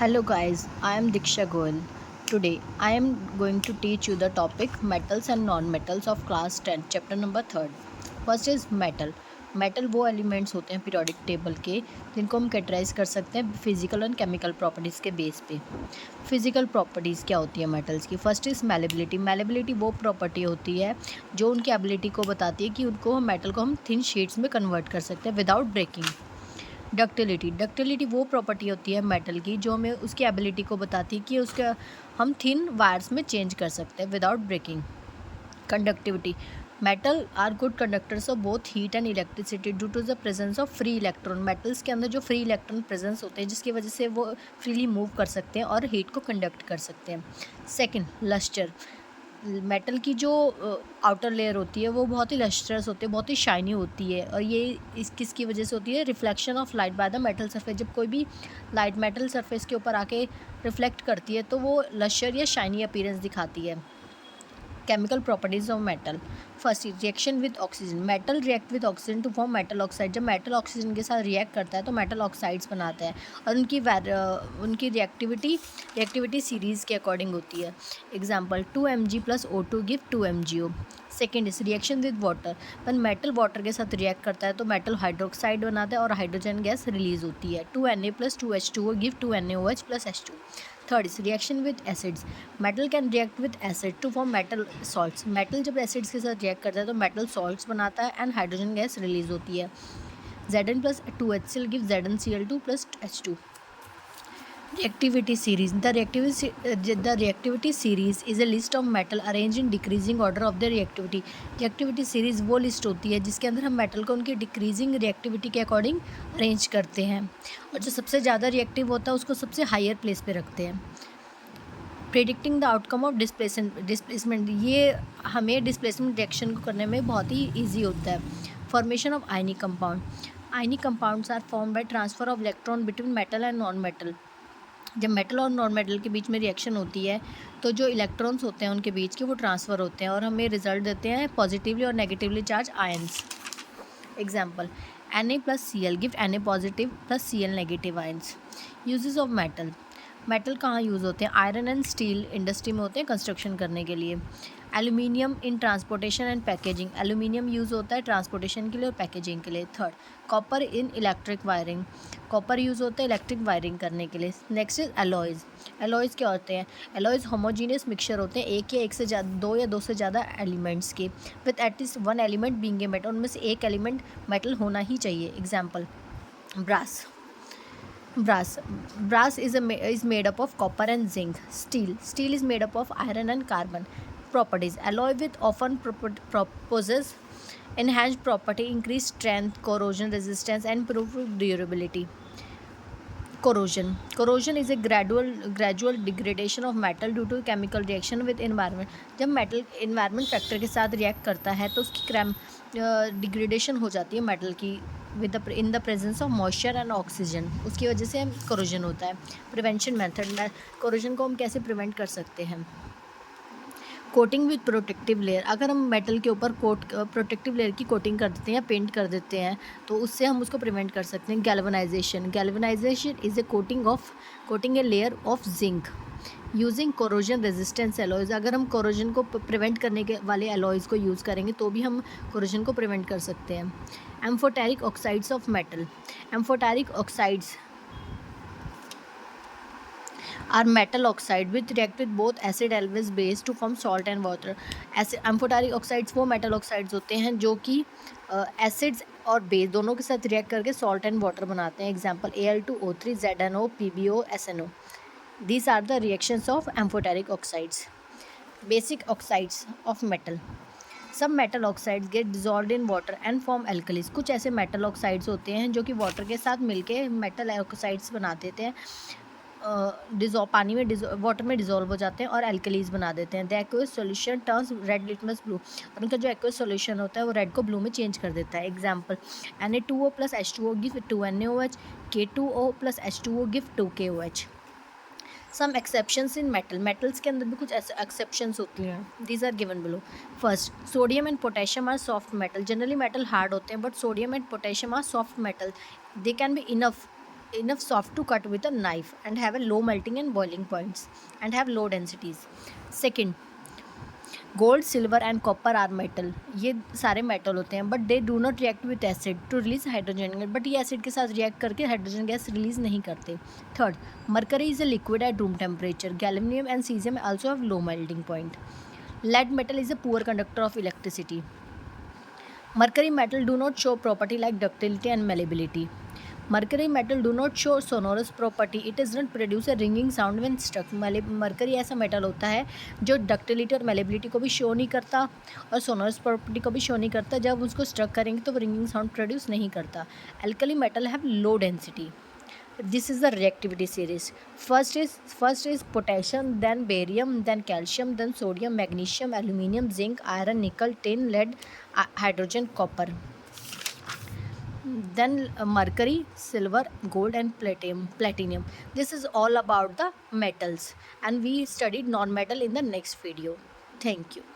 Hello guys, I am Diksha Goel. Today I am going to teach you the topic metals and non-metals of class 10 chapter number 3rd. First is metal. Metal वो elements होते हैं periodic table के जिनको हम categorise कर सकते हैं physical और केमिकल प्रॉपर्टीज़ के बेस पे। फिजिकल प्रॉपर्टीज़ क्या होती है मेटल्स की? First is malleability. मैलेबिलिटी वो प्रॉपर्टी होती है जो उनकी एबिलिटी को बताती है कि उनको हम मेटल को हम थिन शीट्स में कन्वर्ट कर सकते हैं विदाउट ब्रेकिंग। डक्टिलिटी वो प्रॉपर्टी होती है मेटल की जो हमें उसकी एबिलिटी को बताती है कि उसका हम थिन वायर्स में चेंज कर सकते हैं without breaking. Conductivity. Metal are good conductors of both heat and electricity due to the presence of free electron. Metals के अंदर जो फ्री इलेक्ट्रॉन प्रेजेंस होते हैं जिसकी वजह से वो फ्रीली मूव कर सकते हैं और हीट को कंडक्ट कर सकते हैं। Second, lustre. मेटल की जो आउटर लेयर होती है वो बहुत ही लस्ट्रस होती है, बहुत ही शाइनी होती है और ये इस किसकी वजह से होती है? Reflection of light by the metal surface. जब कोई भी लाइट मेटल सरफेस के ऊपर आके रिफ्लेक्ट करती है तो वो लस्टर या शाइनी अपीयरेंस दिखाती है। Chemical properties of metal. First, reaction with oxygen. Metal react with oxygen to form metal oxide. जब मेटल ऑक्सीजन के साथ रिएक्ट करता है तो मेटल ऑक्साइड्स बनाता है और उनकी रिएक्टिविटी सीरीज़ के अकॉर्डिंग होती है। Example, 2 Mg+O2 give 2 MgO। Second is reaction with water. One metal water के साथ रिएक्ट करता है तो मेटल हाइड्रोक्साइड बनाता है और हाइड्रोजन गैस रिलीज होती है। 2Na+2H2O give 2NaOH+H2। Third is reaction with acids. Metal can react with acid to form metal salts. Metal जब एसिड्स के साथ रिएक्ट करता है तो मेटल सॉल्ट्स बनाता है एंड हाइड्रोजन गैस रिलीज होती है। Zn+2HCl give Zn Cl2+H2। Reactivity series. The reactivity series is a list of metal arranged in decreasing order of their reactivity. Reactivity series वो लिस्ट होती है जिसके अंदर हम मेटल को उनकी डिक्रीजिंग रिएक्टिविटी के अकॉर्डिंग अरेंज करते हैं और जो सबसे ज़्यादा रिएक्टिव होता है उसको सबसे हायर प्लेस पे रखते हैं। Predicting the outcome of displacement. ये हमें डिस्प्लेसमेंट रिएक्शन को करने में बहुत ही ईजी होता है। Formation of ionic compound. Ionic compounds are form by transfer of electron between metal and non metal. जब मेटल और नॉन मेटल के बीच में रिएक्शन होती है तो जो इलेक्ट्रॉन्स होते हैं उनके बीच के वो ट्रांसफ़र होते हैं और हमें रिजल्ट देते हैं पॉजिटिवली और negatively charge ions. Example, Na+Cl give Na+Cl negative ions. Uses of metal. Metal कहाँ यूज़ होते हैं? आयरन एंड स्टील इंडस्ट्री में होते हैं कंस्ट्रक्शन करने के लिए। Aluminium in transportation and packaging. Aluminium use होता है ट्रांसपोर्टेशन के लिए और पैकेजिंग के लिए। थर्ड, कॉपर इन इलेक्ट्रिक वायरिंग। कॉपर यूज़ होता है इलेक्ट्रिक वायरिंग करने के लिए। Next is alloys. एलॉयज़ क्या होते हैं? एलॉयज़ होमोजीनियस मिक्सचर होते हैं एक से ज़्यादा, दो या दो से ज़्यादा एलिमेंट्स के, with at least one element being a metal. उनमें से एक एलिमेंट मेटल होना ही चाहिए। Example, brass. Brass is made up of copper and zinc. Steel is made up of iron and carbon. Properties. Alloy with often possess enhanced property, increased strength, corrosion resistance and improved durability. Corrosion is a gradual degradation of metal due to chemical reaction with environment. जब metal environment factor के साथ react करता है तो उसकी degradation हो जाती है मेटल की in the presence of moisture and oxygen. उसकी वजह से कोरोजन होता है। Prevention method. कोरोजन को हम कैसे प्रिवेंट कर सकते हैं? Coating with protective layer. अगर हम मेटल के ऊपर प्रोटेक्टिव लेयर की कोटिंग कर देते हैं या पेंट कर देते हैं तो उससे हम उसको प्रिवेंट कर सकते हैं। Galvanization is a coating a layer of zinc using corrosion resistance alloys. अगर हम कोरोजन को प्रिवेंट करने के वाले एलॉयज़ को यूज़ करेंगे तो भी हम कोरोजन को प्रिवेंट कर सकते हैं। Amphoteric oxides of metal. Amphoteric oxides are metal oxide which react with both acid and base to form salt and water. Amphoteric oxides वो मेटल ऑक्साइड्स होते हैं जो कि एसिड्स और बेस दोनों के साथ रिएक्ट करके सॉल्ट एंड वाटर बनाते हैं। Example, Al2O3 ZnO PbO SnO। These are the reactions of amphoteric oxides. Basic oxides of metal. Some metal oxides get dissolved in water and form alkalis. कुछ ऐसे metal oxides होते हैं जो कि water के साथ मिलके मेटल ऑक्साइड्स बना देते हैं, पानी में वाटर में डिज़ोल्व हो जाते हैं और एल्कलीज बना देते हैं। The aqueous solution turns red litmus blue. और उनका जो एक्वस सॉल्यूशन होता है वो रेड को ब्लू में चेंज कर देता है। Example, Na2O+H2O give 2NaOH। K2O+H2O give 2KOH। Some exceptions in metals के अंदर भी कुछ एक्सेप्शंस होती हैं। These are given below. First, sodium and potassium are soft metal. Generally metal hard होते हैं but sodium and potassium are soft metal. They can be enough enough soft to cut with a knife and have a low melting and boiling points and have low densities. Second, gold silver and copper are metal, ये सारे metal होते हैं but they do not react with acid to release hydrogen, but ये acid के साथ react करके hydrogen gas release नहीं करते. Third, mercury is a liquid at room temperature. Gallium and caesium also have low melting point. Lead metal is a poor conductor of electricity. Mercury metal do not show property like ductility and malleability. Mercury metal do not show sonorous property. It does not produce a ringing sound when struck. Mercury ऐसा metal होता है जो ductility और malleability को भी show नहीं करता और सोनोरस प्रॉपर्टी को भी शो नहीं करता. जब उसको स्ट्रक करेंगे तो वो रिंगिंग साउंड प्रोड्यूस नहीं करता. Alkali metal have low density. This is the reactivity series. First is potassium, then barium, then calcium, then sodium, magnesium, aluminium, zinc, iron, nickel, tin, lead, hydrogen, copper. Then mercury, silver, gold, and platinum. This is all about the metals, and we studied non-metal in the next video. Thank you.